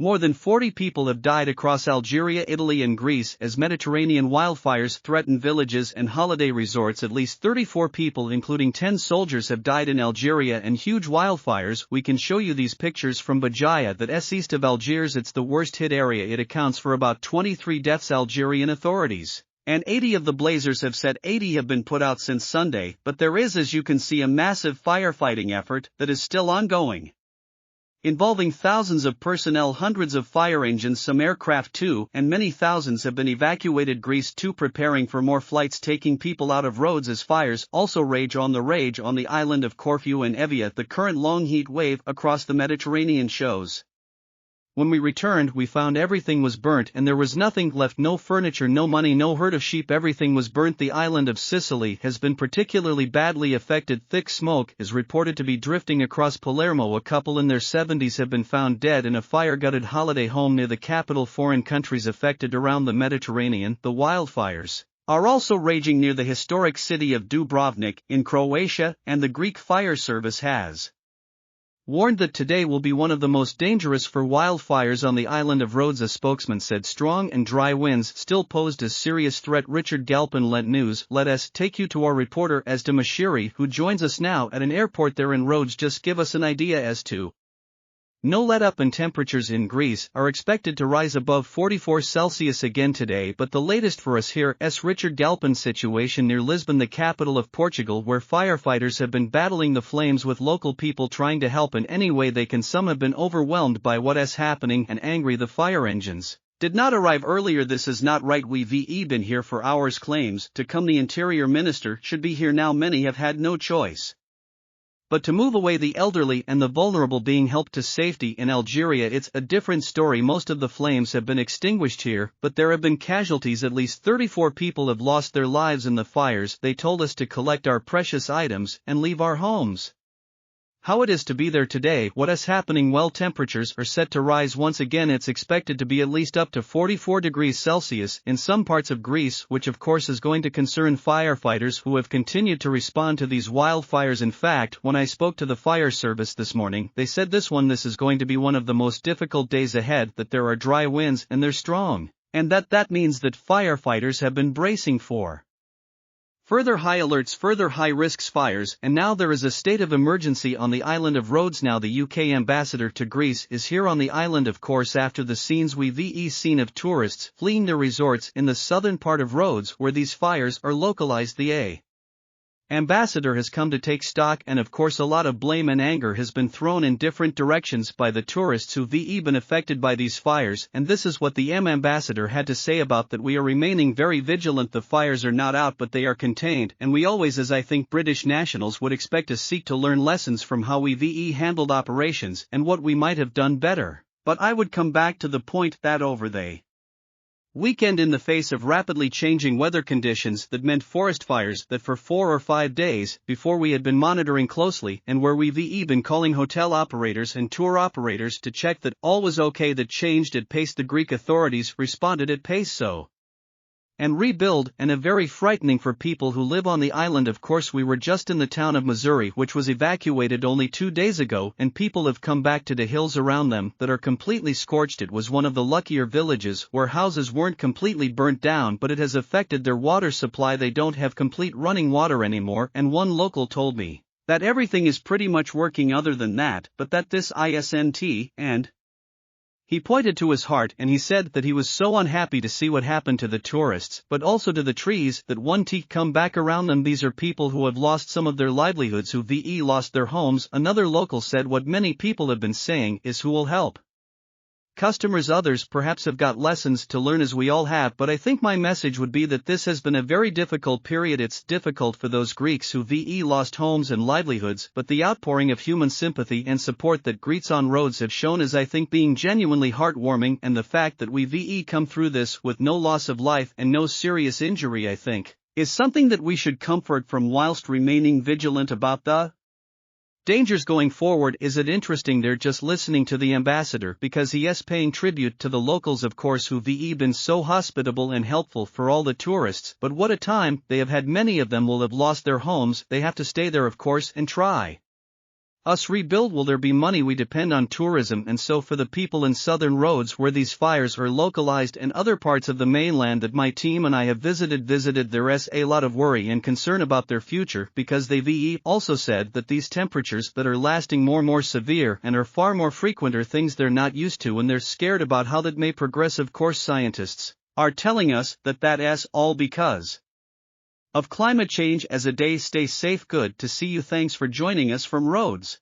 More than 40 people have died across Algeria, Italy and Greece as Mediterranean wildfires threaten villages and holiday resorts. At least 34 people including 10 soldiers have died in Algeria and huge wildfires. We can show you these pictures from Bajaya, that's east of Algiers. It's the worst hit area. It accounts for about 23 deaths. Algerian authorities and 80 of the blazers have said 80 have been put out since Sunday, but there is, as you can see, a massive firefighting effort that is still ongoing, involving thousands of personnel, hundreds of fire engines, some aircraft too, and many thousands have been evacuated. Greece too preparing for more flights taking people out of roads as fires also rage on the island of Corfu and Evia. The current long heat wave across the Mediterranean shows. When we returned, we found everything was burnt and there was nothing left, no furniture, no money, no herd of sheep, everything was burnt. The island of Sicily has been particularly badly affected. Thick smoke is reported to be drifting across Palermo. A couple in their 70s have been found dead in a fire-gutted holiday home near the capital. Foreign countries affected around the Mediterranean. The wildfires are also raging near the historic city of Dubrovnik in Croatia, and the Greek fire service has warned that today will be one of the most dangerous for wildfires on the island of Rhodes. A spokesman said strong and dry winds still posed a serious threat. Richard Galpin, Lent News. Let us take you to our reporter Asda Mashiri, who joins us now at an airport there in Rhodes. Just give us an idea as to no let-up, and temperatures in Greece are expected to rise above 44 Celsius again today. But the latest for us here is Richard Galpin's situation near Lisbon, the capital of Portugal, where firefighters have been battling the flames with local people trying to help in any way they can. Some have been overwhelmed by what is happening and angry. The fire engines did not arrive earlier. This is not right. We've been here for hours. Claims to come. The interior minister should be here now. Many have had no choice but to move away, the elderly and the vulnerable being helped to safety. In Algeria it's a different story. Most of the flames have been extinguished here, but there have been casualties. At least 34 people have lost their lives in the fires. They told us to collect our precious items and leave our homes. How it is to be there today. What is happening? Well, temperatures are set to rise once again. It's expected to be at least up to 44 degrees Celsius in some parts of Greece, which of course is going to concern firefighters who have continued to respond to these wildfires. In fact, when I spoke to the fire service this morning, they said this is going to be one of the most difficult days ahead, that there are dry winds and they're strong, and that means that firefighters have been bracing for further high alerts, further high-risk fires, and now there is a state of emergency on the island of Rhodes. Now the UK ambassador to Greece is here on the island, of course, after the scenes we've seen of tourists fleeing their resorts in the southern part of Rhodes where these fires are localized. The ambassador has come to take stock, and of course a lot of blame and anger has been thrown in different directions by the tourists who've been affected by these fires, and this is what the ambassador had to say about that. We are remaining very vigilant. The fires are not out but they are contained, and we always, as I think British nationals would expect, to seek to learn lessons from how we've handled operations and what we might have done better. But I would come back to the point that over the weekend, in the face of rapidly changing weather conditions that meant forest fires that for 4 or 5 days before we had been monitoring closely, and where we've been calling hotel operators and tour operators to check that all was okay, that changed at pace. The Greek authorities responded at pace and rebuild, and a very frightening for people who live on the island. Of course, we were just in the town of Missouri, which was evacuated only 2 days ago, and people have come back to the hills around them that are completely scorched. It was one of the luckier villages where houses weren't completely burnt down, but it has affected their water supply. They don't have complete running water anymore, and one local told me that everything is pretty much working other than that, but that this isn't, and he pointed to his heart and he said that he was so unhappy to see what happened to the tourists, but also to the trees that won't come back around them. These are people who have lost some of their livelihoods, who've lost their homes. Another local said what many people have been saying is who will help customers. Others perhaps have got lessons to learn, as we all have, but I think my message would be that this has been a very difficult period. It's difficult for those Greeks who've lost homes and livelihoods, but the outpouring of human sympathy and support that Greeks on Rhodes have shown is, I think, being genuinely heartwarming, and the fact that we've come through this with no loss of life and no serious injury, I think, is something that we should comfort from whilst remaining vigilant about the dangers going forward. Is it interesting there, just listening to the ambassador, because he is paying tribute to the locals, of course, who've been so hospitable and helpful for all the tourists, but what a time they have had. Many of them will have lost their homes. They have to stay there, of course, and try Us rebuild will there be money we depend on tourism and so for the people in southern roads where these fires are localized and other parts of the mainland that my team and I have visited there's a lot of worry and concern about their future because they've also said that these temperatures that are lasting more severe and are far more frequent are things they're not used to and they're scared about how that may progress. Of course scientists are telling us that's all because of climate change. As a day, stay safe. Good to see you. Thanks for joining us from Rhodes.